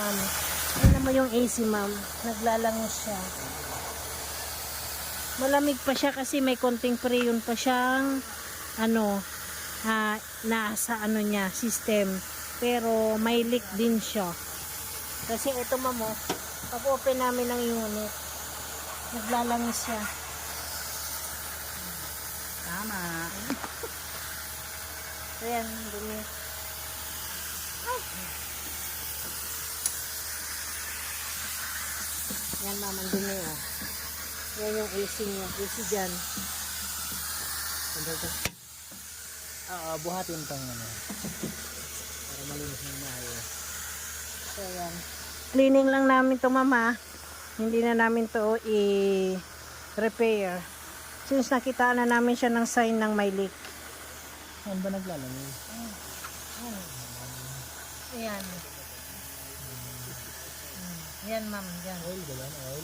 Ayan mo yung AC, ma'am. Naglalangos siya. Malamig pa siya kasi may konting freon pa siyang nasa niya, system. Pero may leak din siya. Kasi ito, ma'am, pag open namin ng unit, naglalangos siya. Tama. Ayan, dumi. Yan, ma'am, ang dumi, Yan yung AC niya. AC dyan. Buhatin pang para malinis ng maayos. So, yan. Cleaning lang namin to, mama. Hindi na namin to i-repair. Since nakita na namin siya ng sign ng may leak. Saan ba naglalangis? Ayan. Yan, ma'am. Yan. Oil ba yan? Oil?